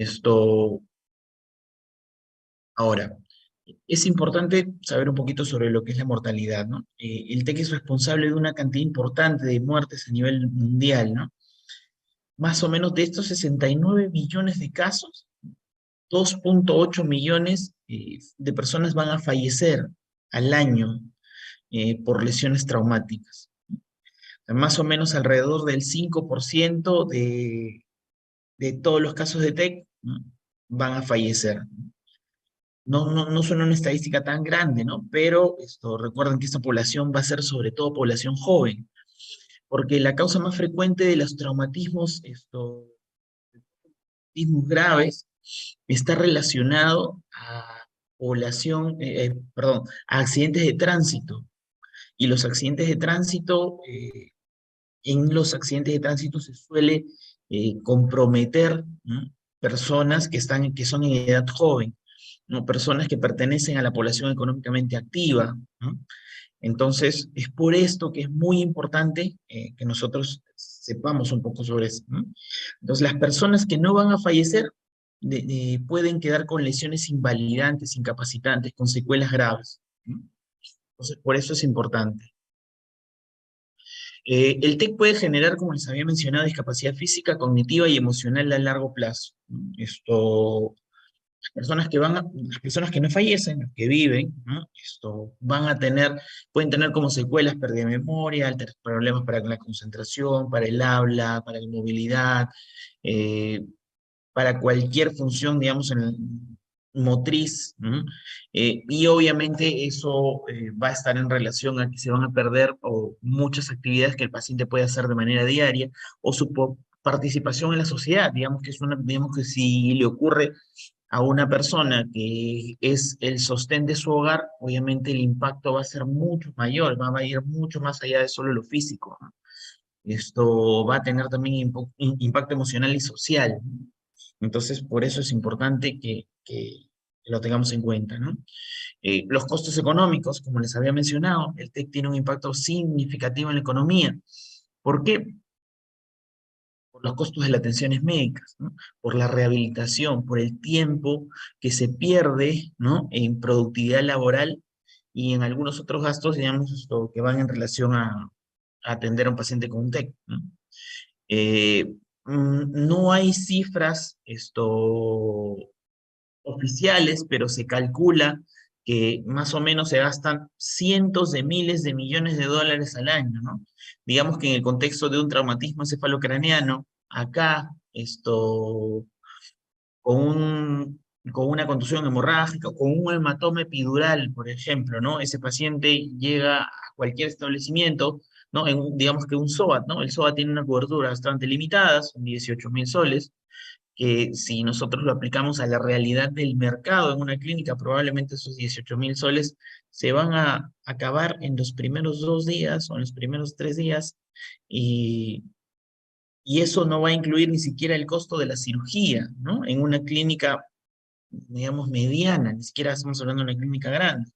Esto, ahora, es importante saber un poquito sobre lo que es la mortalidad, ¿no? El TEC es responsable de una cantidad importante de muertes a nivel mundial, ¿no? Más o menos de estos 69 millones de casos, 2,8 millones de personas van a fallecer al año por lesiones traumáticas. O sea, más o menos alrededor del 5% de todos los casos de TEC, ¿no? Van a fallecer. No suena una estadística tan grande, ¿no? Pero recuerden que esta población va a ser sobre todo población joven, porque la causa más frecuente de los traumatismos graves está relacionado a perdón, a accidentes de tránsito. Y los accidentes de tránsito, en los accidentes de tránsito se suele comprometer, ¿no? Personas que son en edad joven, ¿no? Personas que pertenecen a la población económicamente activa, ¿no? Entonces, es por esto que es muy importante que nosotros sepamos un poco sobre eso, ¿no? Entonces, las personas que no van a fallecer pueden quedar con lesiones invalidantes, incapacitantes, con secuelas graves, ¿no? Entonces, por eso es importante. El TEC puede generar, como les había mencionado, discapacidad física, cognitiva y emocional a largo plazo, ¿no? Las personas que no fallecen, los que viven, ¿no? Pueden tener como secuelas pérdida de memoria, problemas para la concentración, para el habla, para la movilidad, eh, para cualquier función, digamos, motriz, ¿no? Y obviamente eso va a estar en relación a que se van a perder o muchas actividades que el paciente puede hacer de manera diaria o su participación en la sociedad, digamos que si le ocurre a una persona que es el sostén de su hogar, obviamente el impacto va a ser mucho mayor, va a ir mucho más allá de solo lo físico, ¿no? Esto va a tener también impacto emocional y social. Entonces, por eso es importante que lo tengamos en cuenta, ¿no? Los costos económicos, como les había mencionado, el TEC tiene un impacto significativo en la economía. ¿Por qué? Por los costos de las atenciones médicas, ¿no? Por la rehabilitación, por el tiempo que se pierde, ¿no? En productividad laboral y en algunos otros gastos, digamos, que van en relación a atender a un paciente con un TEC, ¿no? Eh, no hay cifras oficiales, pero se calcula que más o menos se gastan cientos de miles de millones de dólares al año, ¿no? Digamos que en el contexto de un traumatismo encefalocraneano, acá, con con una contusión hemorrágica, o con un hematoma epidural, por ejemplo, ¿no? Ese paciente llega a cualquier establecimiento, ¿no? Digamos que un SOAT, ¿no? El SOAT tiene una cobertura bastante limitada, son 18.000 soles, que si nosotros lo aplicamos a la realidad del mercado en una clínica, probablemente esos 18.000 soles se van a acabar en los primeros 2 días o en los primeros 3 días, y, y eso no va a incluir ni siquiera el costo de la cirugía, ¿no? En una clínica, digamos, mediana, ni siquiera estamos hablando de una clínica grande.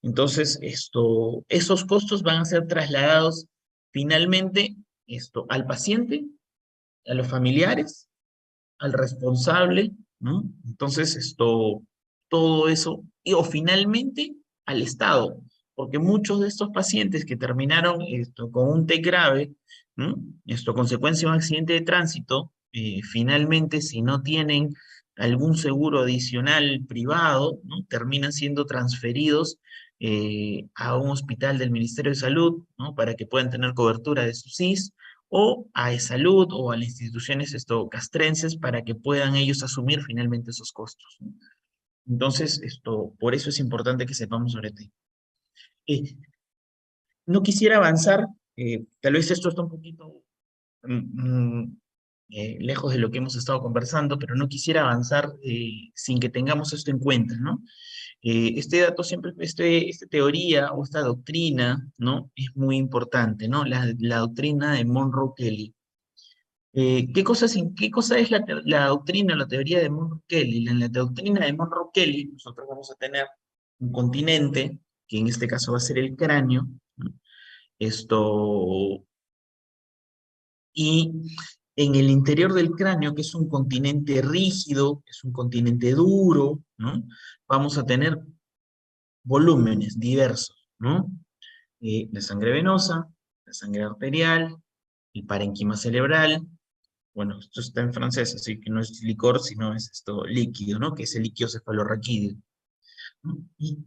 Entonces, esos costos van a ser trasladados finalmente al paciente, a los familiares, al responsable, ¿no? Entonces, todo eso, o finalmente al Estado, porque muchos de estos pacientes que terminaron con un TEC grave, ¿no? Consecuencia de un accidente de tránsito, finalmente, si no tienen algún seguro adicional privado, ¿no? Terminan siendo transferidos a un hospital del Ministerio de Salud, ¿no? Para que puedan tener cobertura de su SIS, o a E-Salud o a las instituciones castrenses para que puedan ellos asumir finalmente esos costos, ¿no? Entonces, por eso es importante que sepamos sobre ti. Eh, no quisiera avanzar, tal vez esto está un poquito lejos de lo que hemos estado conversando, pero no quisiera avanzar sin que tengamos esto en cuenta, ¿no? Este dato siempre, esta teoría o esta doctrina, ¿no? Es muy importante, ¿no? La doctrina de Monroe Kelly. ¿Qué cosa es la doctrina, la teoría de Monroe Kelly? En la doctrina de Monroe Kelly, nosotros vamos a tener un continente, que en este caso va a ser el cráneo, ¿no? Esto, y En el interior del cráneo, que es un continente rígido, es un continente duro, ¿no? Vamos a tener volúmenes diversos, ¿no? La sangre venosa, la sangre arterial, el parénquima cerebral. Bueno, esto está en francés, así que no es licor, sino es esto líquido, ¿no? Que es el líquido cefalorraquídeo. Y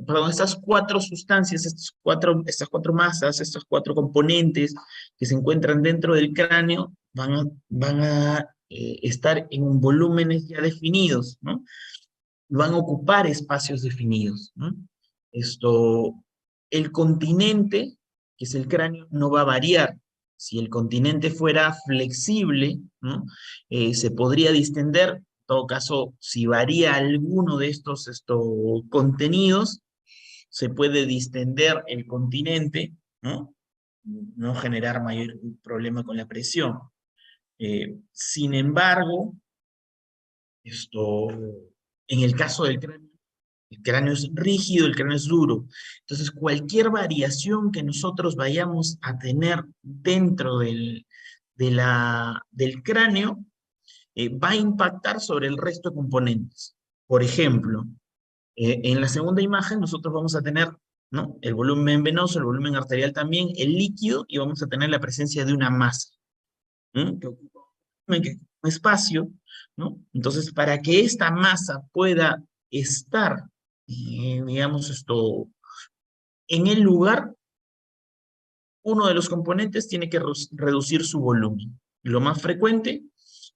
perdón, estas cuatro sustancias, estas cuatro masas, estos cuatro componentes que se encuentran dentro del cráneo van a estar en volúmenes ya definidos, ¿no? Van a ocupar espacios definidos, ¿no? Esto, el continente, que es el cráneo, no va a variar. Si el continente fuera flexible, ¿no? Se podría distender. En todo caso, si varía alguno de estos contenidos, se puede distender el continente, ¿no? No generar mayor problema con la presión. Sin embargo, en el caso del cráneo, el cráneo es rígido, el cráneo es duro. Entonces, cualquier variación que nosotros vayamos a tener dentro del cráneo va a impactar sobre el resto de componentes. Por ejemplo, en la segunda imagen nosotros vamos a tener, ¿no?, el volumen venoso, el volumen arterial también, el líquido, y vamos a tener la presencia de una masa, ¿no?, que ocupa un espacio, ¿no? Entonces, para que esta masa pueda estar, digamos, en el lugar, uno de los componentes tiene que reducir su volumen. Lo más frecuente,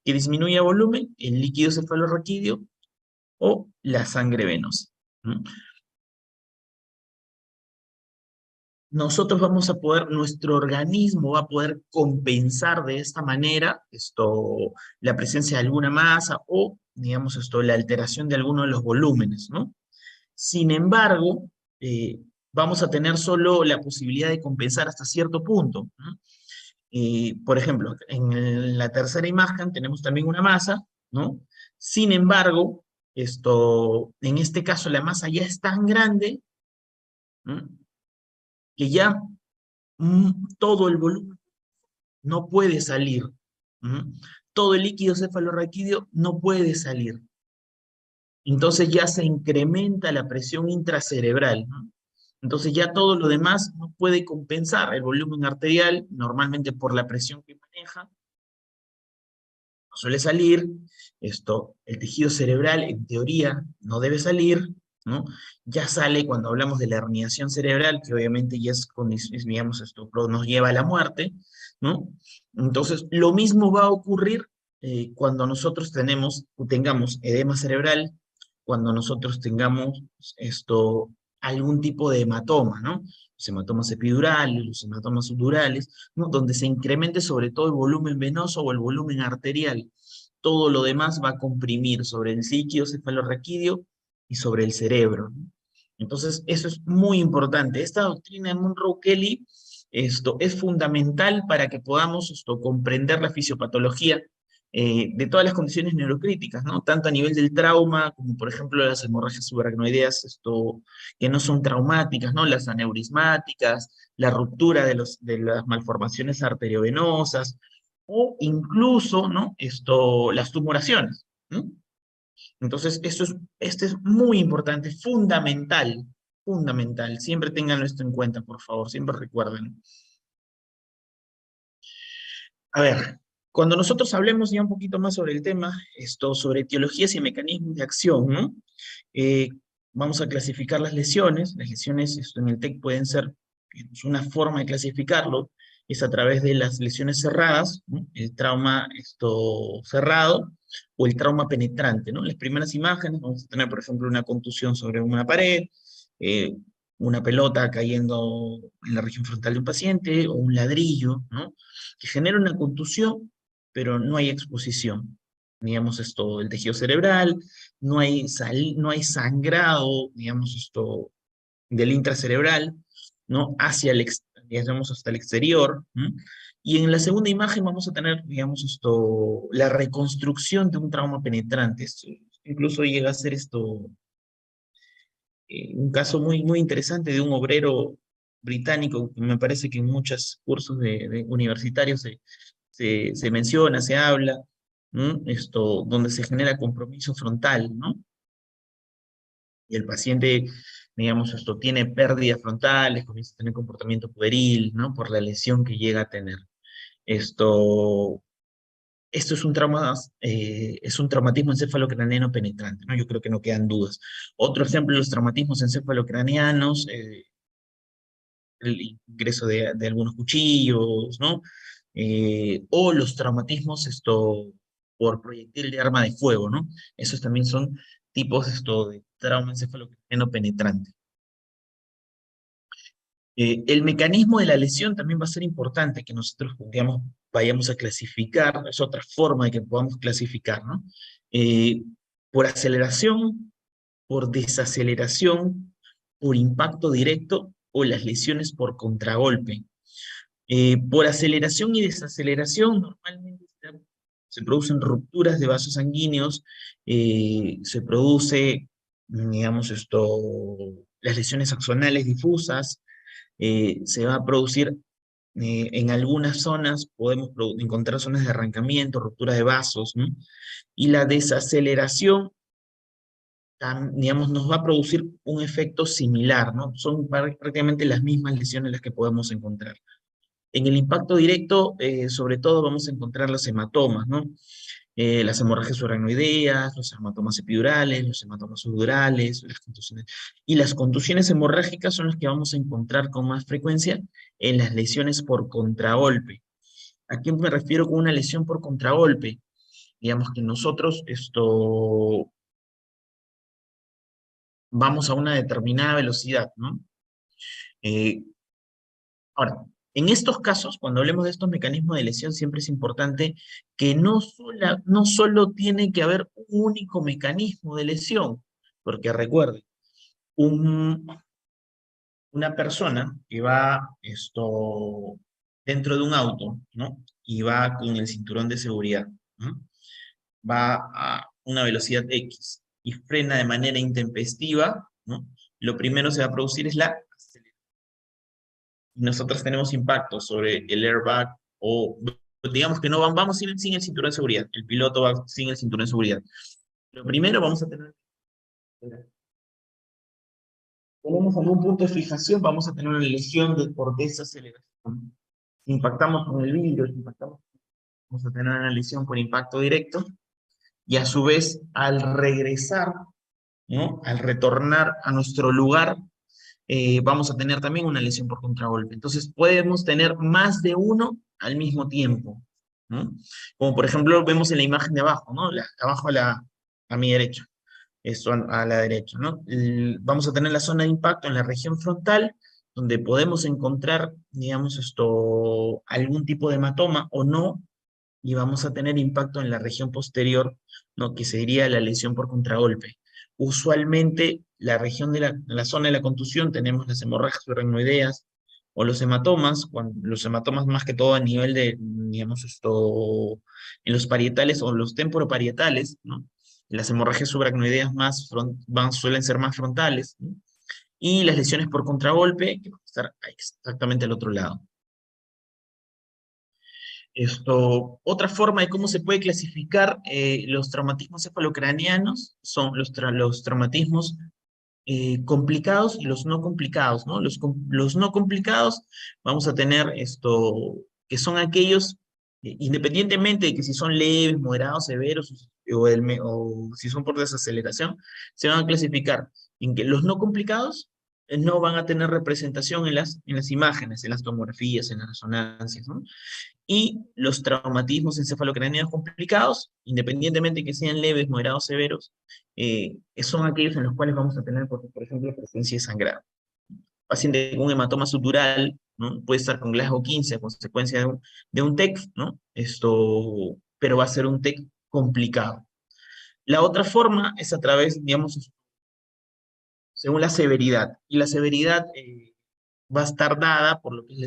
que disminuya volumen, el líquido cefalorraquídeo o la sangre venosa, ¿no? Nosotros vamos a poder, nuestro organismo va a poder compensar de esta manera la presencia de alguna masa o, digamos, la alteración de alguno de los volúmenes, ¿no? Sin embargo, vamos a tener solo la posibilidad de compensar hasta cierto punto, ¿no? Por ejemplo, en la tercera imagen tenemos también una masa, ¿no? Sin embargo, en este caso la masa ya es tan grande, ¿no?, que ya todo el volumen no puede salir. ¿No? Todo el líquido cefalorraquídeo no puede salir. Entonces ya se incrementa la presión intracerebral, ¿no? Entonces ya todo lo demás no puede compensar. El volumen arterial, normalmente por la presión que maneja, no suele salir. El tejido cerebral, en teoría, no debe salir, ¿no? Ya sale cuando hablamos de la herniación cerebral, que obviamente ya digamos, nos lleva a la muerte, ¿no? Entonces, lo mismo va a ocurrir cuando nosotros tengamos edema cerebral, cuando nosotros tengamos algún tipo de hematoma, ¿no? Los hematomas epidurales, los hematomas subdurales, ¿no?, donde se incremente sobre todo el volumen venoso o el volumen arterial. Todo lo demás va a comprimir sobre el líquido cefalorraquídeo y sobre el cerebro, ¿no? Entonces, eso es muy importante. Esta doctrina de Monroe-Kelly es fundamental para que podamos comprender la fisiopatología de todas las condiciones neurocríticas, ¿no? Tanto a nivel del trauma, como por ejemplo las hemorragias subaracnoideas, que no son traumáticas, ¿no? Las aneurismáticas, la ruptura de las malformaciones arteriovenosas, o incluso, ¿no?, las tumoraciones, ¿no? Entonces, esto es muy importante, fundamental, fundamental. Siempre tengan esto en cuenta, por favor, siempre recuerden. A ver, cuando nosotros hablemos ya un poquito más sobre el tema, sobre etiologías y mecanismos de acción, ¿no? Eh, Vamos a clasificar las lesiones. Las lesiones en el TEC pueden ser, digamos, una forma de clasificarlo es a través de las lesiones cerradas, ¿no?, el trauma cerrado o el trauma penetrante, ¿no? Las primeras imágenes vamos a tener, por ejemplo, una contusión sobre una pared, eh, una pelota cayendo en la región frontal de un paciente o un ladrillo, ¿no?, que genera una contusión, pero no hay exposición. Digamos, el tejido cerebral, no hay sangrado, digamos, del intracerebral, ¿no?, digamos, hasta el exterior, ¿no? Y en la segunda imagen vamos a tener, digamos, la reconstrucción de un trauma penetrante. Incluso llega a ser un caso muy, muy interesante de un obrero británico, que me parece que en muchos cursos universitarios se menciona, se habla, ¿no? Donde se genera compromiso frontal, ¿no? Y el paciente, digamos, tiene pérdidas frontales, comienza a tener comportamiento pueril, ¿no? Por la lesión que llega a tener. Esto, esto es un traumatismo encefalocraniano penetrante, ¿no? Yo creo que no quedan dudas. Otro ejemplo de los traumatismos encefalocranianos, el ingreso de algunos cuchillos, ¿no? O los traumatismos por proyectil de arma de fuego, ¿no? Esos también son tipos de trauma encefalocraniano penetrante. El mecanismo de la lesión también va a ser importante que nosotros, digamos, vayamos a clasificar, es otra forma de que podamos clasificar, ¿no? Eh, por aceleración, por desaceleración, por impacto directo o las lesiones por contragolpe. Por aceleración y desaceleración, normalmente se producen rupturas de vasos sanguíneos, se produce, digamos, las lesiones axonales difusas, se va a producir en algunas zonas, podemos encontrar zonas de arrancamiento, ruptura de vasos, ¿no? Y la desaceleración, digamos, nos va a producir un efecto similar, ¿no? Son prácticamente las mismas lesiones las que podemos encontrar. En el impacto directo, sobre todo, vamos a encontrar los hematomas, ¿no? Las hemorragias subaracnoideas, los hematomas epidurales, los hematomas subdurales, las contusiones. Y las contusiones hemorrágicas son las que vamos a encontrar con más frecuencia en las lesiones por contragolpe. ¿A qué me refiero con una lesión por contragolpe? Digamos que nosotros vamos a una determinada velocidad, ¿no? Eh, Ahora, en estos casos, cuando hablemos de estos mecanismos de lesión, siempre es importante que no solo tiene que haber un único mecanismo de lesión, porque recuerde, un, una persona que va dentro de un auto, ¿no? Y va con el cinturón de seguridad, ¿no? Va a una velocidad X y frena de manera intempestiva, ¿no? Lo primero que se va a producir es la aceleración. Nosotros tenemos impacto sobre el airbag o digamos que no vamos sin el cinturón de seguridad, el piloto va sin el cinturón de seguridad. Lo primero vamos a tener, tenemos algún punto de fijación, vamos a tener una lesión por desaceleración. Si impactamos con el vidrio, vamos a tener una lesión por impacto directo, y a su vez al regresar, ¿no? Al retornar a nuestro lugar, vamos a tener también una lesión por contragolpe. Entonces podemos tener más de uno al mismo tiempo, ¿no? Como por ejemplo vemos en la imagen de abajo, ¿no? Abajo a mi derecha, esto a la derecha, ¿no? Vamos a tener la zona de impacto en la región frontal, donde podemos encontrar, digamos, algún tipo de hematoma o no, y vamos a tener impacto en la región posterior, ¿no? Que sería la lesión por contragolpe. Usualmente, la región la zona de la contusión, tenemos las hemorragias subaracnoideas o los hematomas, los hematomas más que todo a nivel de, digamos, en los parietales o los temporoparietales, ¿no? Las hemorragias subaracnoideas suelen ser más frontales, ¿no? Y las lesiones por contragolpe, que van a estar exactamente al otro lado. Otra forma de cómo se puede clasificar los traumatismos cefalocraneanos son los traumatismos complicados y los no complicados, ¿no? Los no complicados vamos a tener que son aquellos, independientemente de que si son leves, moderados, severos o si son por desaceleración, se van a clasificar en que los no complicados no van a tener representación en las imágenes, en las tomografías, en las resonancias, ¿no? Y los traumatismos encefalocraneanos complicados, independientemente de que sean leves, moderados, severos, son aquellos en los cuales vamos a tener, por ejemplo, presencia de sangrado. Paciente con un hematoma subdural, ¿no? Puede estar con Glasgow 15 a consecuencia de un TEC, ¿no? Pero va a ser un TEC complicado. La otra forma es a través, digamos, según la severidad. Y la severidad va a estar dada por lo que es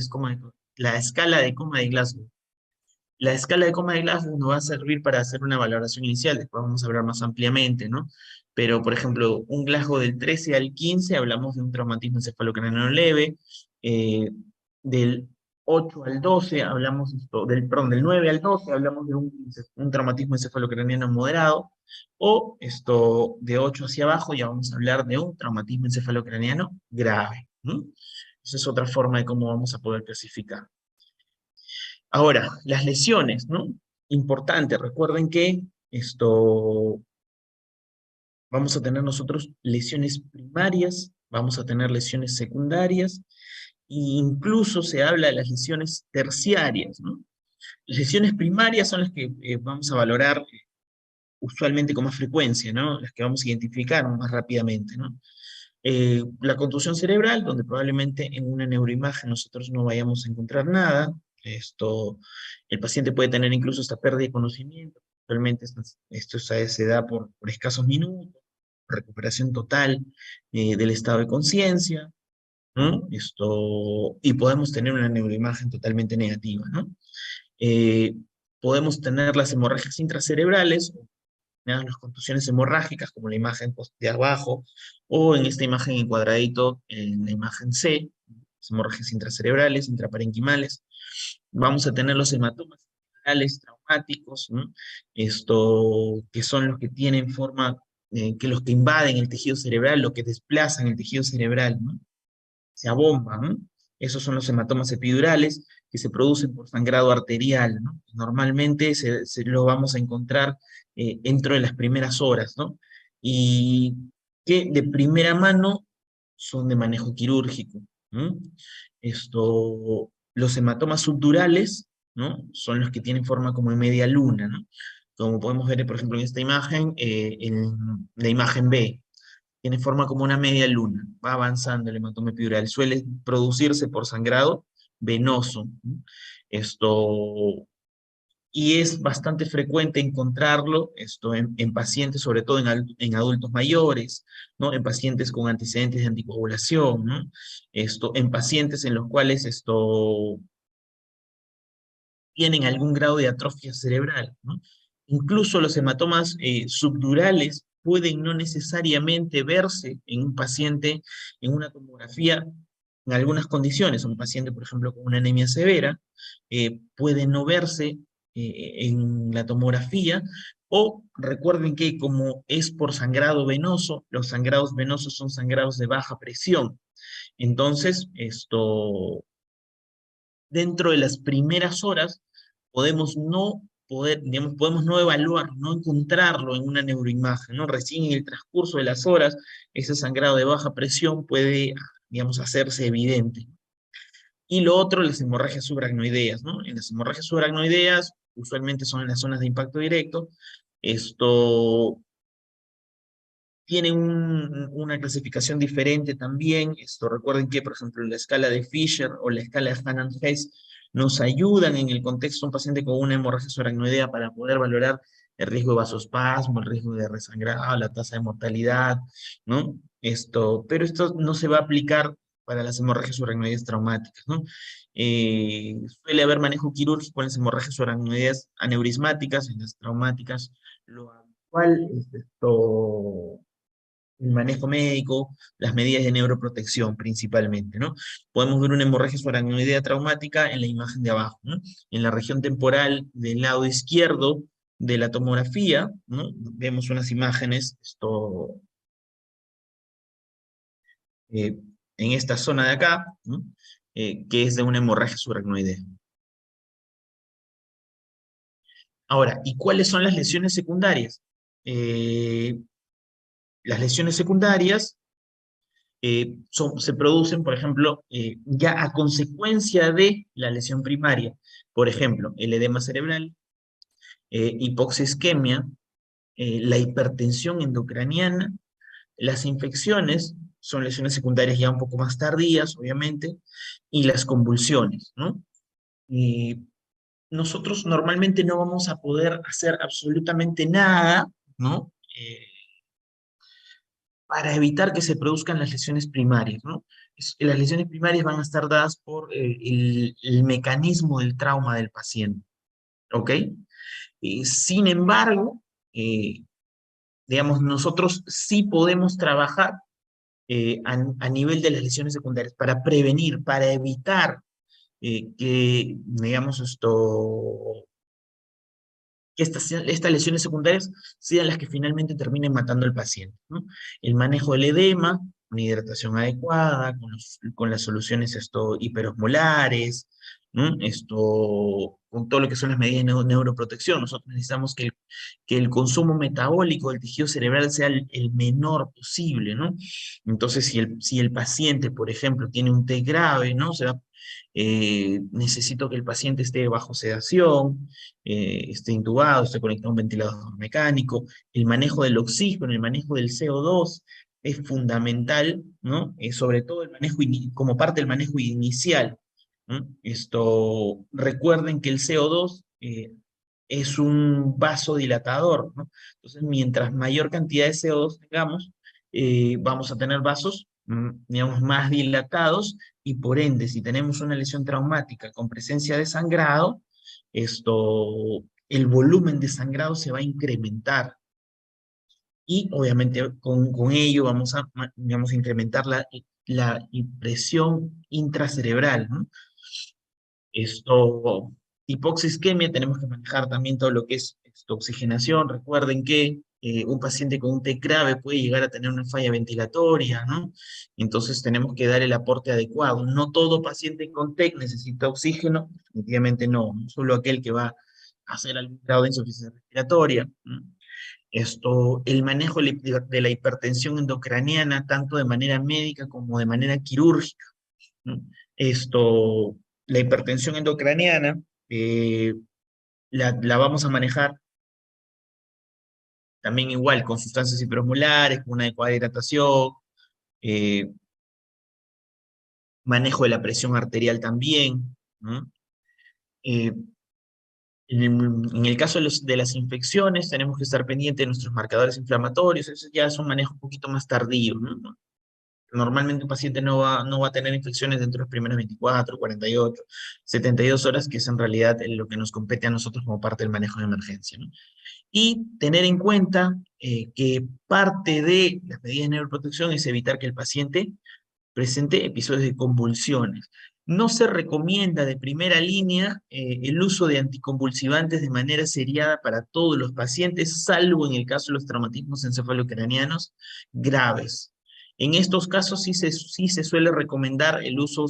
la escala de coma de Glasgow. La escala de coma de Glasgow nos va a servir para hacer una valoración inicial, después vamos a hablar más ampliamente, ¿no? Pero, por ejemplo, un Glasgow del 13 al 15, hablamos de un traumatismo encefalocraneano leve, del 8 al 12 hablamos perdón, del 9 al 12 hablamos de un traumatismo encefalocraniano moderado, o de 8 hacia abajo ya vamos a hablar de un traumatismo encefalocraniano grave. ¿No? Esa es otra forma de cómo vamos a poder clasificar. Ahora, las lesiones, ¿no? Importante, recuerden que vamos a tener nosotros lesiones primarias, vamos a tener lesiones secundarias, e incluso se habla de las lesiones terciarias, ¿no? Las lesiones primarias son las que vamos a valorar usualmente con más frecuencia, ¿no? Las que vamos a identificar más rápidamente, ¿no? La contusión cerebral, donde probablemente en una neuroimagen nosotros no vayamos a encontrar nada. El paciente puede tener incluso esta pérdida de conocimiento. Realmente esto se da por escasos minutos, recuperación total del estado de conciencia, ¿no? Y podemos tener una neuroimagen totalmente negativa, ¿no? Eh, Podemos tener las hemorragias intracerebrales, las contusiones hemorrágicas, como la imagen de abajo, o en esta imagen en cuadradito, en la imagen C, las hemorragias intracerebrales, intraparenquimales. Vamos a tener los hematomas cerebrales traumáticos, ¿no? Que son los que tienen forma, que los que invaden el tejido cerebral, los que desplazan el tejido cerebral, ¿no? Se abomban, ¿no? Esos son los hematomas epidurales que se producen por sangrado arterial, ¿no? Normalmente lo vamos a encontrar dentro de las primeras horas, ¿no? Y que de primera mano son de manejo quirúrgico, ¿no? Los hematomas subdurales, ¿no? Son los que tienen forma como de media luna, ¿no? Como podemos ver, por ejemplo, en esta imagen, en la imagen B, tiene forma como una media luna, va avanzando el hematoma epidural, suele producirse por sangrado venoso. ¿No? Esto, y es bastante frecuente encontrarlo en pacientes, sobre todo en adultos mayores, ¿no? En pacientes con antecedentes de anticoagulación, ¿no? En pacientes en los cuales tienen algún grado de atrofia cerebral, ¿no? Incluso los hematomas subdurales pueden no necesariamente verse en un paciente en una tomografía en algunas condiciones. Un paciente, por ejemplo, con una anemia severa, puede no verse en la tomografía, o recuerden que como es por sangrado venoso, los sangrados venosos son sangrados de baja presión. Entonces, dentro de las primeras horas digamos, podemos no evaluar, no encontrarlo en una neuroimagen, ¿no? Recién en el transcurso de las horas, ese sangrado de baja presión puede, digamos, hacerse evidente. Y lo otro, las hemorragias subaracnoideas, ¿no? En las hemorragias subaracnoideas, usualmente son en las zonas de impacto directo, esto tiene una clasificación diferente también. Recuerden que, por ejemplo, la escala de Fisher o la escala de Hanan-Hess nos ayudan en el contexto de un paciente con una hemorragia subaracnoidea para poder valorar el riesgo de vasospasmo, el riesgo de resangrado, la tasa de mortalidad, ¿no? Pero esto no se va a aplicar para las hemorragias subaracnoideas traumáticas, ¿no? Suele haber manejo quirúrgico en las hemorragias subaracnoideas aneurismáticas, en las traumáticas, lo habitual es el manejo médico, las medidas de neuroprotección principalmente, ¿no? Podemos ver una hemorragia subaracnoidea traumática en la imagen de abajo, ¿no? En la región temporal del lado izquierdo de la tomografía, ¿no? Vemos unas imágenes, eh, en esta zona de acá, ¿no? Que es de una hemorragia subaracnoidea. Ahora, ¿y cuáles son las lesiones secundarias? Eh, las lesiones secundarias se producen, por ejemplo, ya a consecuencia de la lesión primaria. Por ejemplo, el edema cerebral, hipoxisquemia, la hipertensión endocraniana, las infecciones, son lesiones secundarias ya un poco más tardías, obviamente, y las convulsiones, ¿no? Y nosotros normalmente no vamos a poder hacer absolutamente nada, ¿no? Para evitar que se produzcan las lesiones primarias, ¿no? Las lesiones primarias van a estar dadas por el mecanismo del trauma del paciente, ¿ok? Sin embargo, eh, digamos, nosotros sí podemos trabajar a nivel de las lesiones secundarias para prevenir, para evitar que, digamos, que estas lesiones secundarias sean las que finalmente terminen matando al paciente, ¿no? El manejo del edema, una hidratación adecuada, con las soluciones hiperosmolares, ¿no? Con todo lo que son las medidas de neuroprotección. Nosotros necesitamos que el consumo metabólico del tejido cerebral sea el menor posible, ¿no? Entonces, si el paciente, por ejemplo, tiene un TEC grave, ¿no? Necesito que el paciente esté bajo sedación, esté intubado, esté conectado a un ventilador mecánico. El manejo del oxígeno, el manejo del CO2 es fundamental, ¿no? Sobre todo el manejo como parte del manejo inicial, ¿no? Recuerden que el CO2 es un vasodilatador, ¿no? Entonces, mientras mayor cantidad de CO2 tengamos, vamos a tener vasos, digamos, más dilatados y por ende, si tenemos una lesión traumática con presencia de sangrado, el volumen de sangrado se va a incrementar y obviamente con ello vamos a incrementar la presión intracerebral, ¿no? Esto, Hipoxisquemia, tenemos que manejar también todo lo que es oxigenación. Recuerden que un paciente con un TEC grave puede llegar a tener una falla ventilatoria, ¿no? Entonces tenemos que dar el aporte adecuado. No todo paciente con TEC necesita oxígeno, definitivamente no, no solo aquel que va a hacer algún grado de insuficiencia respiratoria, ¿no? El manejo de la hipertensión endocraniana, tanto de manera médica como de manera quirúrgica, ¿no? Esto, la hipertensión endocraniana eh, la vamos a manejar también igual con sustancias hiperosmolares, con una adecuada hidratación, eh, manejo de la presión arterial también, ¿no? Eh, en el caso de las infecciones, tenemos que estar pendientes de nuestros marcadores inflamatorios, eso ya es un manejo un poquito más tardío, ¿no? Normalmente un paciente no va a tener infecciones dentro de las primeras 24, 48, 72 horas, que es en realidad lo que nos compete a nosotros como parte del manejo de emergencia, ¿no? Y tener en cuenta que parte de las medidas de neuroprotección es evitar que el paciente presente episodios de convulsiones. No se recomienda de primera línea el uso de anticonvulsivantes de manera seriada para todos los pacientes, salvo en el caso de los traumatismos encefalocranianos graves. En estos casos sí se suele recomendar el uso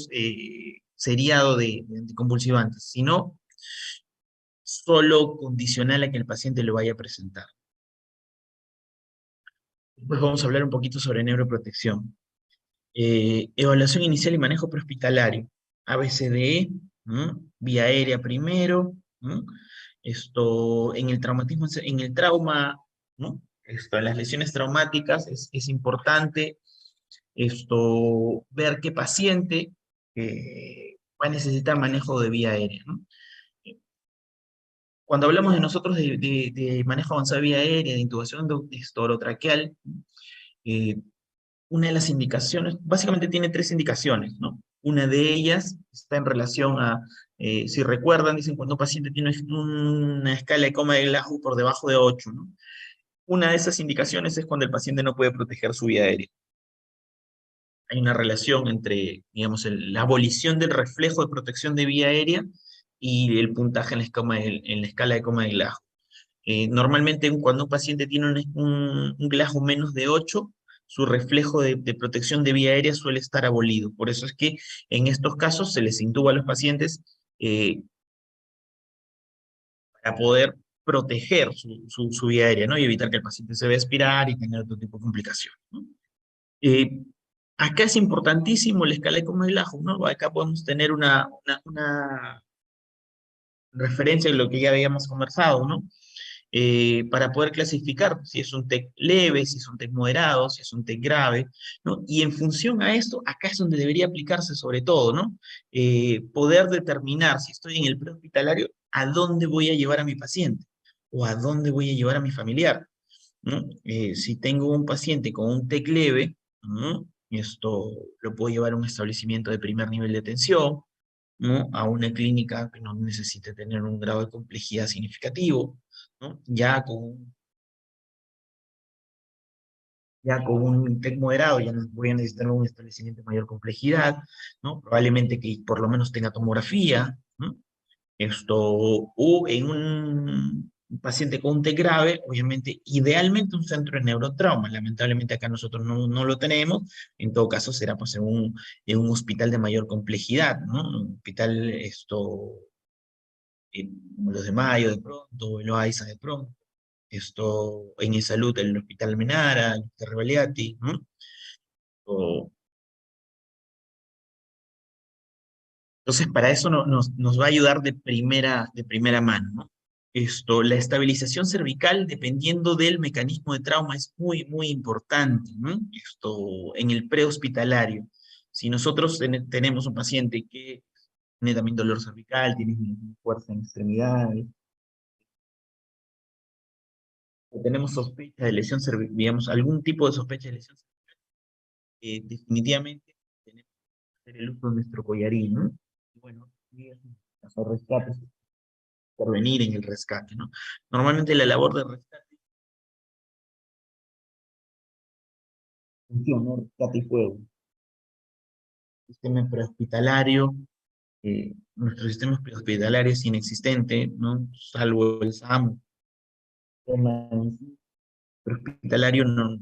seriado de anticonvulsivantes, si no, solo condicional a que el paciente lo vaya a presentar. Después vamos a hablar un poquito sobre neuroprotección. Evaluación inicial y manejo prehospitalario, ABCDE, ¿no? Vía aérea primero, ¿no? En el traumatismo, en el trauma, ¿no? En las lesiones traumáticas es importante ver qué paciente va a necesitar manejo de vía aérea, ¿no? Cuando hablamos de nosotros de manejo avanzado de vía aérea, de intubación orotraqueal, eh, una de las indicaciones, básicamente tiene tres indicaciones, ¿no? Una de ellas está en relación a, si recuerdan, dicen cuando un paciente tiene una escala de coma de Glasgow por debajo de 8, ¿no? Una de esas indicaciones es cuando el paciente no puede proteger su vía aérea. Hay una relación entre, digamos, la abolición del reflejo de protección de vía aérea y el puntaje en la escala de coma de Glasgow. Normalmente cuando un paciente tiene un Glasgow menos de 8, su reflejo de protección de vía aérea suele estar abolido. Por eso es que en estos casos se les intuba a los pacientes para poder proteger su vía aérea, ¿no? Y evitar que el paciente se vea expirar y tener otro tipo de complicaciones, ¿no? Eh, Acá es importantísimo la escala de Comas-Glasgow, ¿no? Acá podemos tener una referencia de lo que ya habíamos conversado, ¿no? Para poder clasificar si es un TEC leve, si es un TEC moderado, si es un TEC grave, ¿no? Y en función a esto, acá es donde debería aplicarse sobre todo, ¿no? Poder determinar si estoy en el prehospitalario, a dónde voy a llevar a mi paciente o a dónde voy a llevar a mi familiar, ¿no? Si tengo un paciente con un TEC leve, ¿no? Esto lo puedo llevar a un establecimiento de primer nivel de atención, ¿no? A una clínica que no necesite tener un grado de complejidad significativo, ¿no? Ya con un TEC moderado ya voy a necesitar un establecimiento de mayor complejidad, ¿no? Probablemente que por lo menos tenga tomografía, ¿no? O en un paciente con un TEC grave, obviamente, idealmente un centro de neurotrauma. Lamentablemente acá nosotros no lo tenemos. En todo caso, será pues en un hospital de mayor complejidad, ¿no? Un hospital, como los de Mayo de pronto, el Loaiza de pronto, en E-Salud, el Hospital Menara, el Hospital Rivaliati, ¿no? O- entonces, para eso nos va a ayudar de primera mano, ¿no? La estabilización cervical, dependiendo del mecanismo de trauma, es muy importante, ¿no? En el prehospitalario. Si nosotros tenemos un paciente que tiene también dolor cervical, tiene fuerza en extremidades, o tenemos sospecha de lesión cervical, digamos, algún tipo de sospecha de lesión cervical, definitivamente tenemos que hacer el uso de nuestro collarín, ¿no? Y bueno, hacer rescates, intervenir en el rescate, ¿no? Normalmente la labor de rescate funciona, ¿no? Rescate y fuego. Sistema prehospitalario, nuestro sistema prehospitalario es inexistente, ¿no? Salvo el SAMU. El sistema prehospitalario no,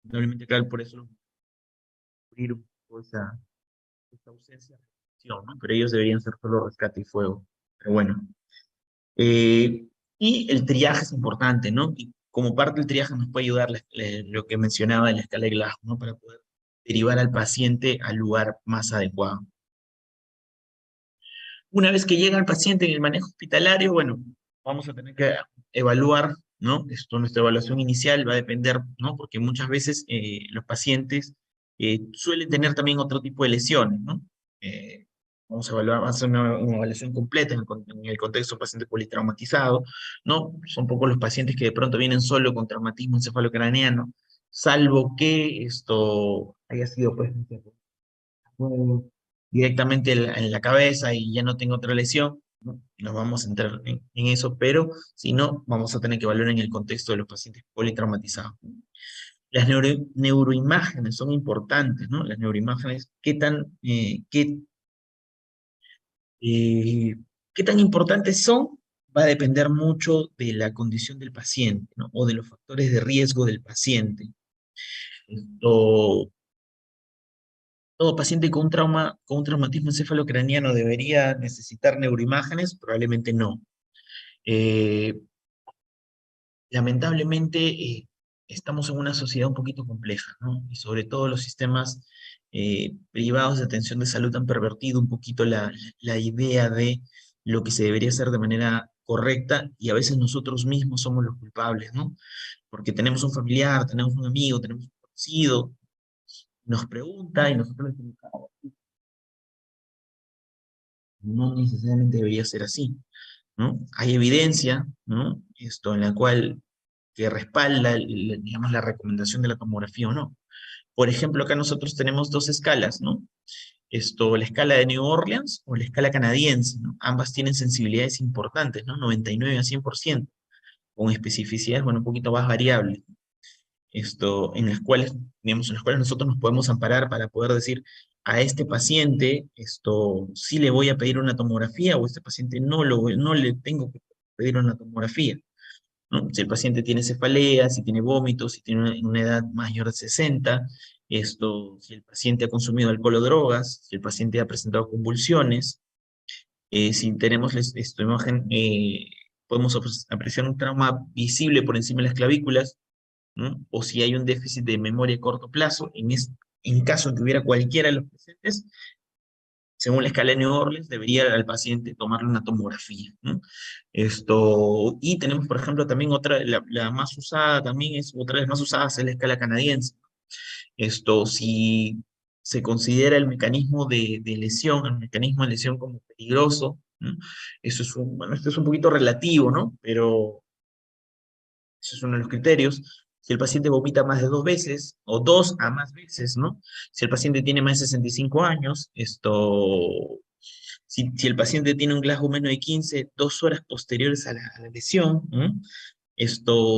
probablemente, claro, por eso cubrir un poco esa ausencia de atención, ¿no? Pero ellos deberían ser solo rescate y fuego. Pero bueno. Eh, y el triaje es importante, ¿no? Y como parte del triaje nos puede ayudar lo que mencionaba de la escala de Glasgow, ¿no? Para poder derivar al paciente al lugar más adecuado. Una vez que llega el paciente en el manejo hospitalario, bueno, vamos a tener que evaluar, ¿no? Nuestra evaluación inicial va a depender, ¿no? Porque muchas veces los pacientes suelen tener también otro tipo de lesiones, ¿no? Eh, vamos a evaluar, vamos a hacer una evaluación completa en el contexto de paciente politraumatizado, ¿no? Son pocos los pacientes que de pronto vienen solo con traumatismo encefalocraneano, salvo que esto haya sido, pues, directamente en la cabeza y ya no tengo otra lesión, ¿no? Nos vamos a entrar en eso, pero si no, vamos a tener que evaluar en el contexto de los pacientes politraumatizados. Las neuroimágenes son importantes, ¿no? Las neuroimágenes, eh, qué tan importantes son? Va a depender mucho de la condición del paciente, ¿no? O de los factores de riesgo del paciente. Esto, Todo paciente con un trauma, con un traumatismo encefalocraniano debería necesitar neuroimágenes, probablemente no. Eh, Lamentablemente, estamos en una sociedad un poquito compleja, ¿no? Y sobre todo los sistemas privados de atención de salud han pervertido un poquito la idea de lo que se debería hacer de manera correcta y a veces nosotros mismos somos los culpables, ¿no? Porque tenemos un familiar, tenemos un amigo, tenemos un conocido, nos pregunta y nosotros le decimos, "Ah, no necesariamente debería ser así, ¿no? Hay evidencia, ¿no? En la cual que respalda, digamos, la recomendación de la tomografía o no. Por ejemplo, acá nosotros tenemos dos escalas, ¿no? La escala de New Orleans o la escala canadiense, ¿no? Ambas tienen sensibilidades importantes, ¿no? 99 a 100%, con especificidades, bueno, un poquito más variables. En las cuales, digamos, en las cuales nosotros nos podemos amparar para poder decir a este paciente, sí le voy a pedir una tomografía o a este paciente no le tengo que pedir una tomografía, ¿no? Si el paciente tiene cefalea, si tiene vómitos, si tiene una edad mayor de 60, si el paciente ha consumido alcohol o drogas, si el paciente ha presentado convulsiones, si tenemos esta imagen, podemos apreciar un trauma visible por encima de las clavículas, ¿no? O si hay un déficit de memoria a corto plazo, en caso de que hubiera cualquiera de los presentes, según la escala de New Orleans, debería al paciente tomarle una tomografía, ¿no? Y tenemos, por ejemplo, también otra, la más usada también es, otra de las más usadas es la escala canadiense. Si se considera el mecanismo de lesión, el mecanismo de lesión como peligroso, ¿no? Bueno, esto es un poquito relativo, ¿no? Pero ese es uno de los criterios. Si el paciente vomita más de 2 veces o 2 a más veces, ¿no? Si el paciente tiene más de 65 años, si el paciente tiene un Glasgow menos de 15, 2 horas posteriores a la lesión, ¿no?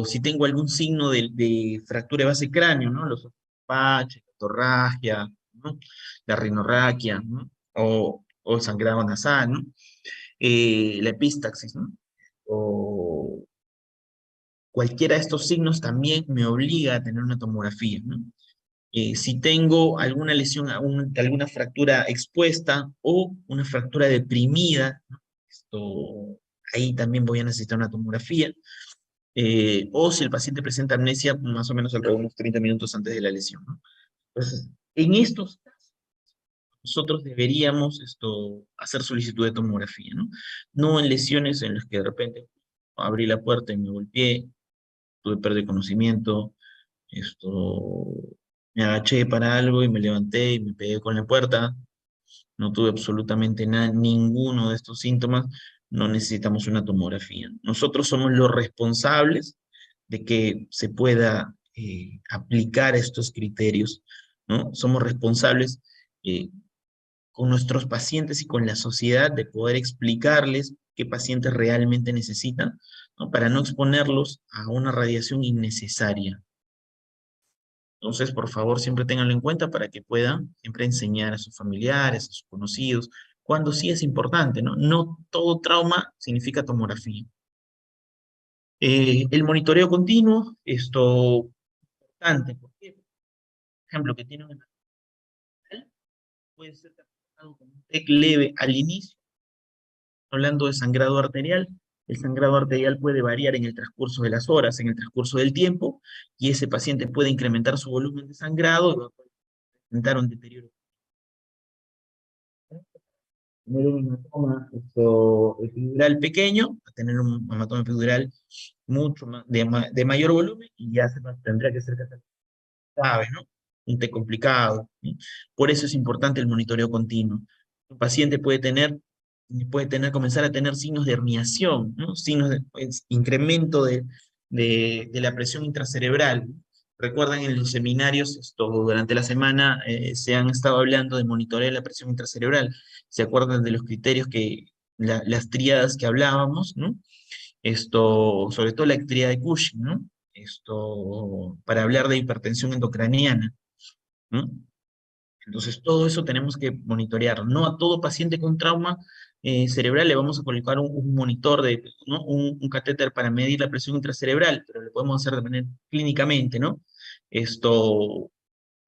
Si tengo algún signo de fractura de base cráneo, ¿no? Los paches, la torragia, ¿no? La rinorraquia, ¿no? O el sangrado nasal, ¿no? La epístaxis, ¿no? O cualquiera de estos signos también me obliga a tener una tomografía, ¿no? Si tengo alguna lesión, alguna fractura expuesta o una fractura deprimida, ¿no? Ahí también voy a necesitar una tomografía. O si el paciente presenta amnesia más o menos alrededor de unos 30 minutos antes de la lesión, ¿no? Entonces, en estos casos, nosotros deberíamos hacer solicitud de tomografía, ¿no? No en lesiones en las que de repente abrí la puerta y me golpeé, tuve pérdida de conocimiento, esto, me agaché para algo y me levanté y me pegué con la puerta, no tuve absolutamente nada, ninguno de estos síntomas, no necesitamos una tomografía. Nosotros somos los responsables de que se pueda aplicar estos criterios, ¿no? Somos responsables eh, con nuestros pacientes y con la sociedad de poder explicarles qué pacientes realmente necesitan, ¿no? Para no exponerlos a una radiación innecesaria. Entonces, por favor, siempre ténganlo en cuenta para que puedan siempre enseñar a sus familiares, a sus conocidos, cuando sí es importante, ¿no? No todo trauma significa tomografía. El monitoreo continuo, importante, porque, por ejemplo, que tiene un puede ser tratado con un TEC leve al inicio, hablando de sangrado arterial. El sangrado arterial puede variar en el transcurso de las horas, en el transcurso del tiempo, y ese paciente puede incrementar su volumen de sangrado y va a presentar un deterioro. Tener un hematoma epidural pequeño, a tener un hematoma epidural mucho más, de mayor volumen, y ya tendría que ser grave, ¿no? Un té complicado, ¿no? Por eso es importante el monitoreo continuo. Un paciente comenzar a tener signos de herniación, ¿no? Signos de pues, incremento de la presión intracerebral. Recuerdan en los seminarios, durante la semana se han estado hablando de monitorear la presión intracerebral. ¿Se acuerdan de los criterios las tríadas que hablábamos, ¿no? Sobre todo la tríada de Cushing, ¿no? Para hablar de hipertensión endocraniana, ¿no? Entonces, todo eso tenemos que monitorear. No a todo paciente con trauma cerebral le vamos a colocar un monitor, ¿no? Un catéter para medir la presión intracerebral, pero lo podemos hacer de manera clínicamente, ¿no? Esto,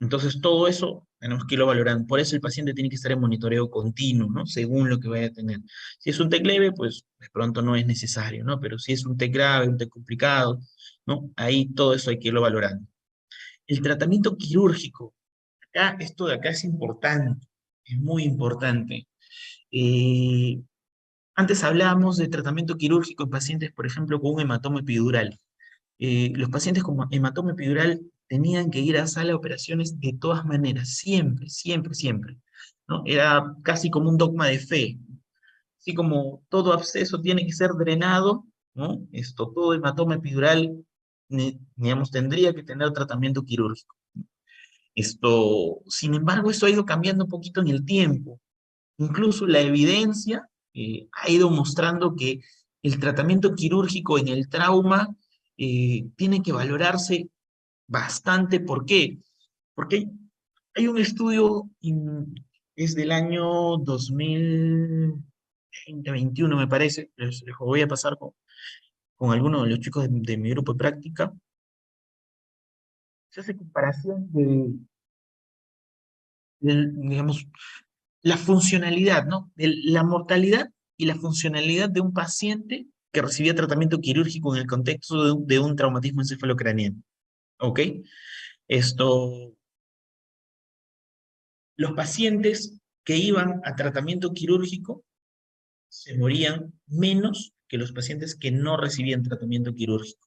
entonces, todo eso tenemos que irlo valorando. Por eso el paciente tiene que estar en monitoreo continuo, ¿no? Según lo que vaya a tener. Si es un TEC leve, pues de pronto no es necesario, ¿no? Pero si es un TEC grave, un TEC complicado, ¿no? Ahí todo eso hay que irlo valorando. El tratamiento quirúrgico. Esto de acá es importante, es muy importante. Eh, Antes hablábamos de tratamiento quirúrgico en pacientes, por ejemplo, con un hematoma epidural. Los pacientes con hematoma epidural tenían que ir a sala de operaciones de todas maneras, siempre, siempre, siempre, ¿no? Era casi como un dogma de fe. Así como todo absceso tiene que ser drenado, ¿no? Todo hematoma epidural, digamos, tendría que tener tratamiento quirúrgico. Sin embargo, eso ha ido cambiando un poquito en el tiempo. Incluso la evidencia ha ido mostrando que el tratamiento quirúrgico en el trauma tiene que valorarse bastante. ¿Por qué? Porque hay un estudio, es del año 2021, me parece, les voy a pasar con algunos de los chicos de mi grupo de práctica. Se hace comparación digamos, la funcionalidad, ¿no? La mortalidad y la funcionalidad de un paciente que recibía tratamiento quirúrgico en el contexto de un traumatismo encefalocraneal. ¿Ok? Esto, los pacientes que iban a tratamiento quirúrgico se morían menos que los pacientes que no recibían tratamiento quirúrgico.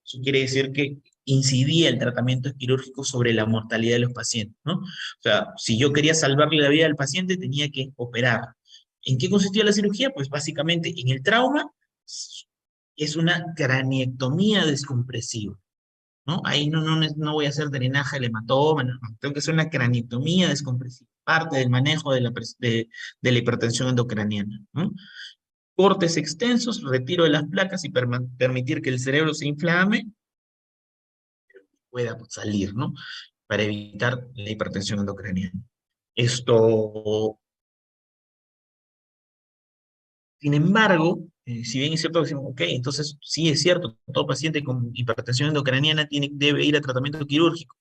Eso quiere decir que incidía el tratamiento quirúrgico sobre la mortalidad de los pacientes, ¿no? O sea, si yo quería salvarle la vida al paciente, tenía que operar. ¿En qué consistía la cirugía? Pues básicamente en el trauma es una craniectomía descompresiva, ¿no? Ahí no voy a hacer drenaje del hematoma, no, tengo que hacer una craniectomía descompresiva, parte del manejo de la hipertensión endocraniana, ¿no? cortes extensos, retiro de las placas y permitir que el cerebro se inflame, pueda pues, salir, ¿no? Para evitar la hipertensión endocrinal. Esto, sin embargo, si bien es cierto que decimos, ok, entonces sí es cierto, todo paciente con hipertensión endocraniana debe ir a tratamiento quirúrgico.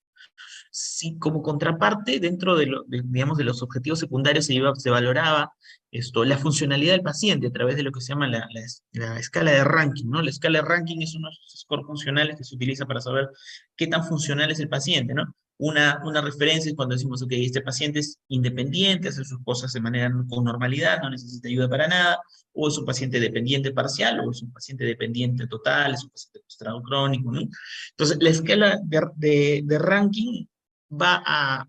Sí, como contraparte, dentro digamos, de los objetivos secundarios se valoraba la funcionalidad del paciente a través de lo que se llama la escala de ranking, ¿no? La escala de ranking es uno de los scores funcionales que se utiliza para saber qué tan funcional es el paciente, ¿no? Una referencia es cuando decimos, ok, este paciente es independiente, hace sus cosas de manera con normalidad, no necesita ayuda para nada, o es un paciente dependiente parcial, o es un paciente dependiente total, es un paciente postrado crónico, ¿no? Entonces, la escala de ranking va a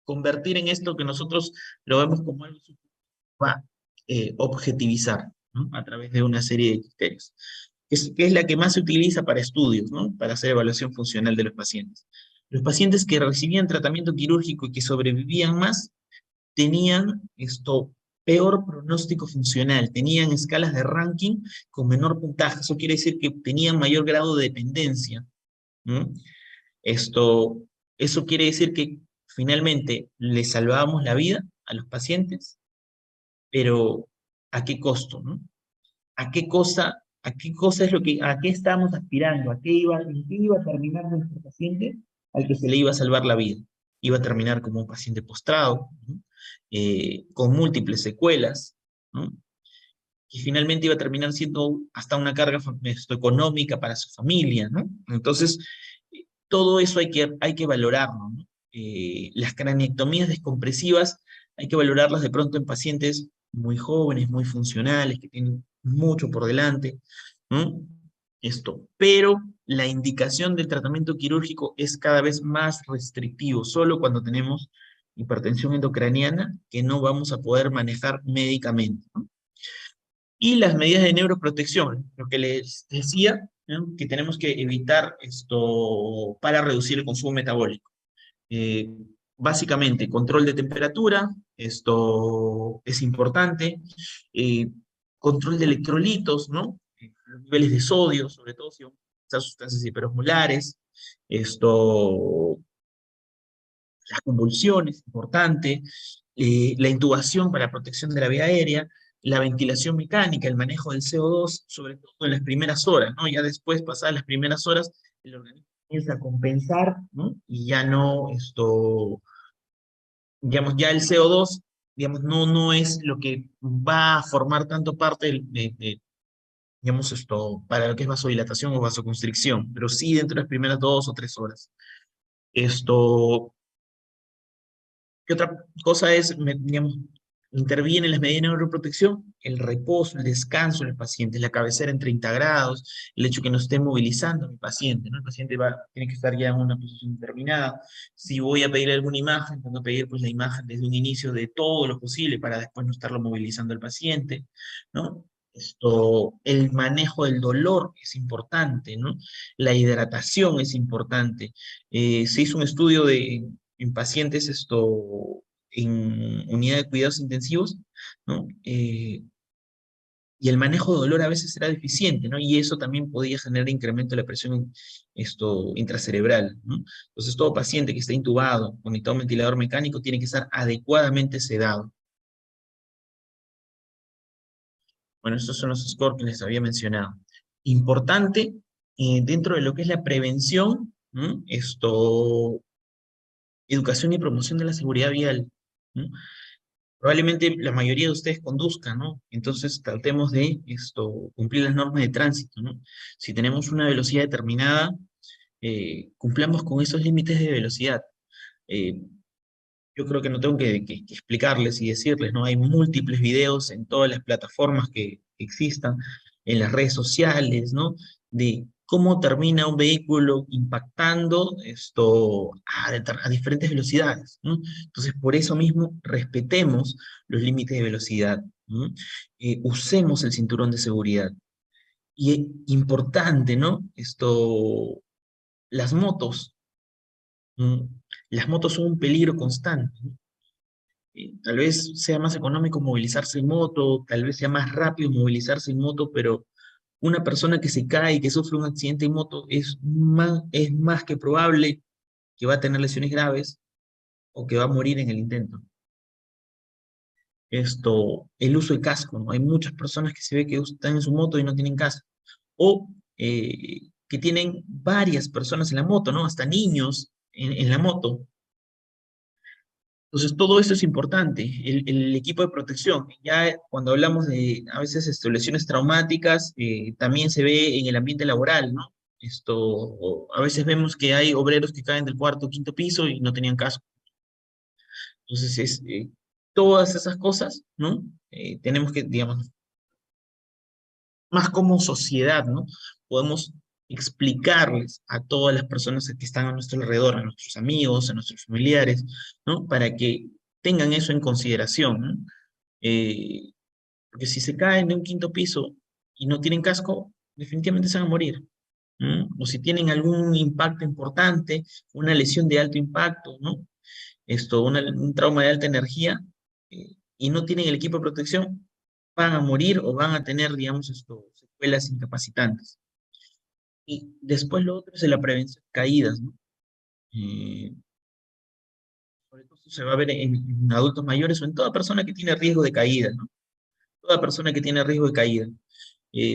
convertir en esto que nosotros lo vemos como algo, va a objetivizar, ¿no? A través de una serie de criterios, que es la que más se utiliza para estudios, ¿no? Para hacer evaluación funcional de los pacientes. Los pacientes que recibían tratamiento quirúrgico y que sobrevivían más, tenían peor pronóstico funcional, tenían escalas de ranking con menor puntaje. Eso quiere decir que tenían mayor grado de dependencia, ¿no? Esto, Eso quiere decir que finalmente le salvábamos la vida a los pacientes, pero ¿a qué costo, no? A qué cosa es a qué estábamos aspirando? ¿En qué iba a terminar nuestro paciente al que se le iba a salvar la vida? Iba a terminar como un paciente postrado, ¿no? Con múltiples secuelas, ¿no? Y finalmente iba a terminar siendo hasta una carga económica para su familia, ¿no? Entonces, todo eso hay que valorarlo, ¿no? Las craneectomías descompresivas hay que valorarlas de pronto en pacientes muy jóvenes, muy funcionales, que tienen mucho por delante, ¿no? Pero la indicación del tratamiento quirúrgico es cada vez más restrictivo, solo cuando tenemos hipertensión endocraniana que no vamos a poder manejar médicamente, ¿no? Y las medidas de neuroprotección, lo que les decía, ¿no? Que tenemos que evitar esto para reducir el consumo metabólico. Eh, Básicamente, control de temperatura, esto es importante, eh, control de electrolitos, ¿no? Los niveles de sodio, sobre todo si vamos a usar sustancias hiperosmolares, esto, las convulsiones, importante, la intubación para protección de la vía aérea, la ventilación mecánica, el manejo del CO2, sobre todo en las primeras horas, ¿no? Ya después, pasadas las primeras horas, el organismo comienza a compensar, ¿no? Y ya no, digamos, ya el CO2, digamos, no es lo que va a formar tanto parte digamos, para lo que es vasodilatación o vasoconstricción, pero sí dentro de las primeras 2 o 3 horas. Esto, ¿Qué otra cosa es, digamos, interviene en las medidas de neuroprotección? El reposo, el descanso del paciente, la cabecera en 30 grados, el hecho que no esté movilizando a mi paciente, ¿no? El paciente tiene que estar ya en una posición determinada. Si voy a pedir alguna imagen, tengo que pedir pues, la imagen desde un inicio de todo lo posible para después no estarlo movilizando al paciente, ¿no? El manejo del dolor es importante, ¿no? La hidratación es importante. Se hizo un estudio en pacientes en unidad de cuidados intensivos, ¿no? Y el manejo de dolor a veces era deficiente, ¿no? Y eso también podía generar incremento de la presión intracerebral, ¿no? Entonces, todo paciente que está intubado, conectado a un ventilador mecánico, tiene que estar adecuadamente sedado. Bueno, estos son los scores que les había mencionado. Importante, dentro de lo que es la prevención, ¿no? Educación y promoción de la seguridad vial, ¿no? Probablemente la mayoría de ustedes conduzcan, ¿no? Entonces tratemos de cumplir las normas de tránsito, ¿no? Si tenemos una velocidad determinada, cumplamos con esos límites de velocidad. Eh, yo creo que no tengo que explicarles y decirles, ¿no? Hay múltiples videos en todas las plataformas que existan, en las redes sociales, ¿no? De cómo termina un vehículo impactando a diferentes velocidades, ¿no? Entonces, por eso mismo, respetemos los límites de velocidad, ¿no? Usemos el cinturón de seguridad. Y es importante, ¿no? Las motos, ¿no? Las motos son un peligro constante, ¿no? Tal vez sea más económico movilizarse en moto, tal vez sea más rápido movilizarse en moto, pero una persona que se cae y que sufre un accidente en moto es más que probable que va a tener lesiones graves o que va a morir en el intento. El uso de casco, ¿no? Hay muchas personas que se ve que están en su moto y no tienen casco. O que tienen varias personas en la moto, ¿no? Hasta niños en la moto. Entonces, todo eso es importante, el equipo de protección. Ya cuando hablamos de a veces lesiones traumáticas, también se ve en el ambiente laboral, ¿no? A veces vemos que hay obreros que caen del cuarto o quinto piso y no tenían casco. Entonces, todas esas cosas, ¿no? Tenemos que, digamos, más como sociedad, ¿no? Podemos explicarles a todas las personas que están a nuestro alrededor, a nuestros amigos, a nuestros familiares, ¿no? Para que tengan eso en consideración, ¿no? Eh, Porque si se caen de un quinto piso y no tienen casco, definitivamente se van a morir. ¿No? O si tienen algún impacto importante, una lesión de alto impacto, ¿no? Un trauma de alta energía, y no tienen el equipo de protección, van a morir o van a tener, digamos, secuelas incapacitantes. Y después lo otro es la prevención de caídas, ¿no? Eh, Sobre todo esto se va a ver en adultos mayores o en toda persona que tiene riesgo de caída, ¿no? Toda persona que tiene riesgo de caída.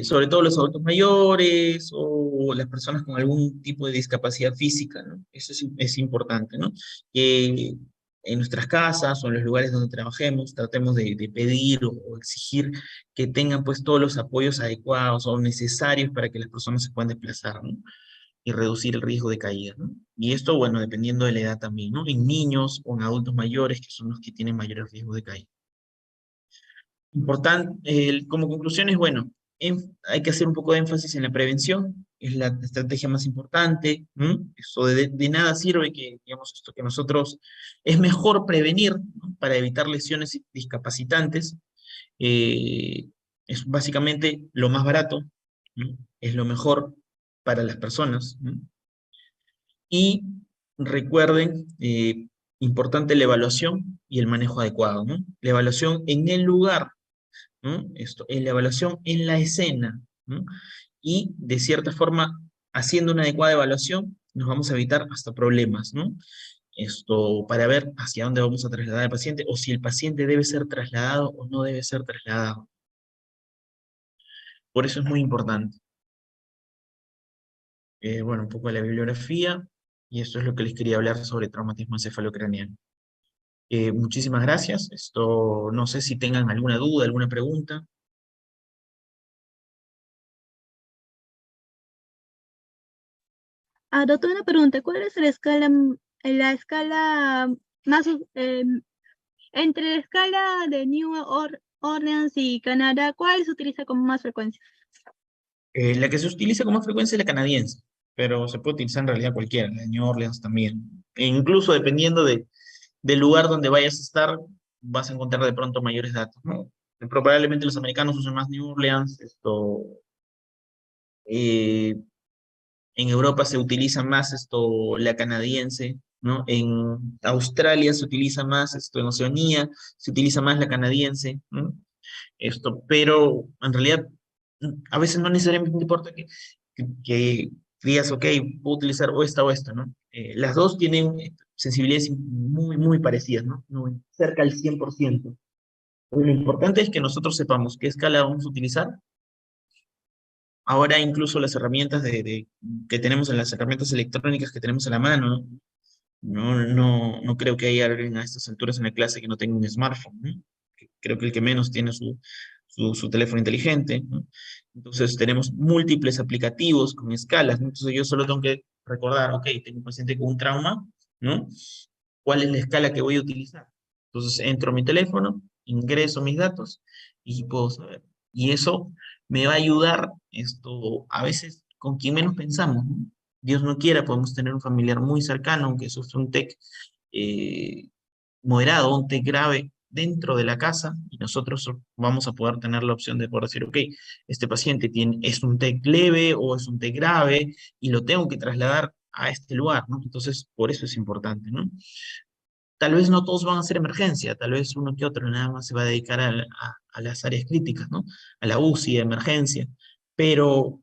Sobre todo los adultos mayores o las personas con algún tipo de discapacidad física, ¿no? Eso es importante, ¿no? Que en nuestras casas o en los lugares donde trabajemos tratemos de pedir o exigir que tengan pues todos los apoyos adecuados o necesarios para que las personas se puedan desplazar, ¿no? Y reducir el riesgo de caída, ¿no? Y esto, bueno, dependiendo de la edad también, ¿no? En niños o en adultos mayores, que son los que tienen mayores riesgos de caída. Importante, como conclusiones, bueno, hay que hacer un poco de énfasis en la prevención, es la estrategia más importante. Eso de nada sirve que, digamos, esto que nosotros, es mejor prevenir, ¿no? Para evitar lesiones discapacitantes. eh, es básicamente lo más barato, ¿no? Es lo mejor para las personas, ¿no? Y recuerden, importante la evaluación y el manejo adecuado, ¿no? La evaluación en el lugar, ¿no? En la evaluación en la escena, ¿no? Y de cierta forma, haciendo una adecuada evaluación, nos vamos a evitar hasta problemas, ¿no? Para ver hacia dónde vamos a trasladar al paciente o si el paciente debe ser trasladado o no debe ser trasladado. Por eso es muy importante. Bueno, un poco de la bibliografía y esto es lo que les quería hablar sobre traumatismo encefalocraneal. Muchísimas gracias. No sé si tengan alguna duda, alguna pregunta. Ah, doctor, una pregunta. ¿Cuál es la escala más, entre la escala de Orleans y Canadá, cuál se utiliza con más frecuencia? La que se utiliza con más frecuencia es la canadiense, pero se puede utilizar en realidad cualquiera, la de New Orleans también. E incluso dependiendo del lugar donde vayas a estar, vas a encontrar de pronto mayores datos, ¿no? Probablemente los americanos usan más New Orleans, eh, en Europa se utiliza más la canadiense, ¿no? En Australia se utiliza más en Oceanía se utiliza más la canadiense, ¿no? Pero en realidad a veces no necesariamente importa que digas, ok, puedo utilizar o esta, ¿no? Las dos tienen sensibilidades muy, muy parecidas, ¿no? Cerca al 100%. Lo importante es que nosotros sepamos qué escala vamos a utilizar. Ahora incluso las herramientas que tenemos en las herramientas electrónicas que tenemos a la mano, no creo que haya alguien a estas alturas en la clase que no tenga un smartphone, ¿no? Creo que el que menos tiene su teléfono inteligente, ¿no? Entonces tenemos múltiples aplicativos con escalas, ¿no? Entonces yo solo tengo que recordar, ok, tengo un paciente con un trauma, ¿no? ¿Cuál es la escala que voy a utilizar? Entonces entro a mi teléfono, ingreso mis datos y puedo saber. Y eso me va a ayudar a veces con quien menos pensamos, ¿no? Dios no quiera, podemos tener un familiar muy cercano que sufre un TEC eh, moderado, un TEC grave dentro de la casa y nosotros vamos a poder tener la opción de poder decir, ok, este paciente es un TEC leve o es un TEC grave y lo tengo que trasladar a este lugar, ¿no? Entonces, por eso es importante, ¿no? Tal vez no todos van a hacer emergencia, tal vez uno que otro nada más se va a dedicar a las áreas críticas, ¿no? A la UCI, a emergencia, pero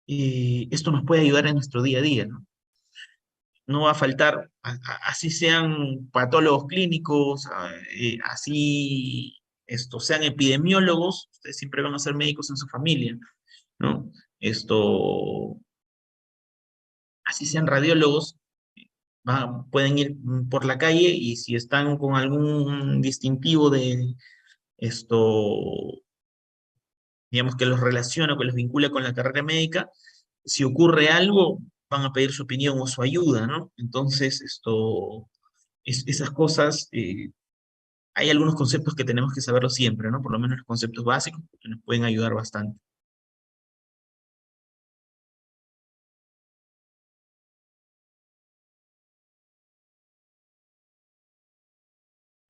esto nos puede ayudar en nuestro día a día, ¿no? No va a faltar, así sean patólogos clínicos, así sean epidemiólogos, ustedes siempre van a ser médicos en su familia, ¿no? Así sean radiólogos, pueden ir por la calle y si están con algún distintivo de esto, digamos que los relaciona, que los vincula con la carrera médica, si ocurre algo, van a pedir su opinión o su ayuda, ¿no? Entonces, esas cosas, hay algunos conceptos que tenemos que saberlo siempre, ¿no? Por lo menos los conceptos básicos, que nos pueden ayudar bastante.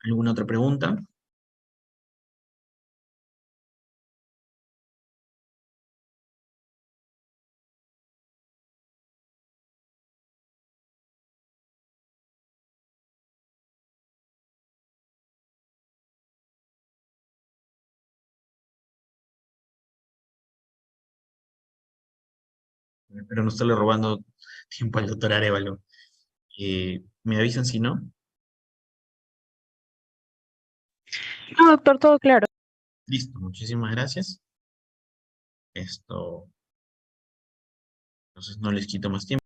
¿Alguna otra pregunta? Pero no estarle robando tiempo al doctor Arevalo. ¿Me avisan si no? No, doctor, todo claro. Listo, muchísimas gracias. Entonces no les quito más tiempo.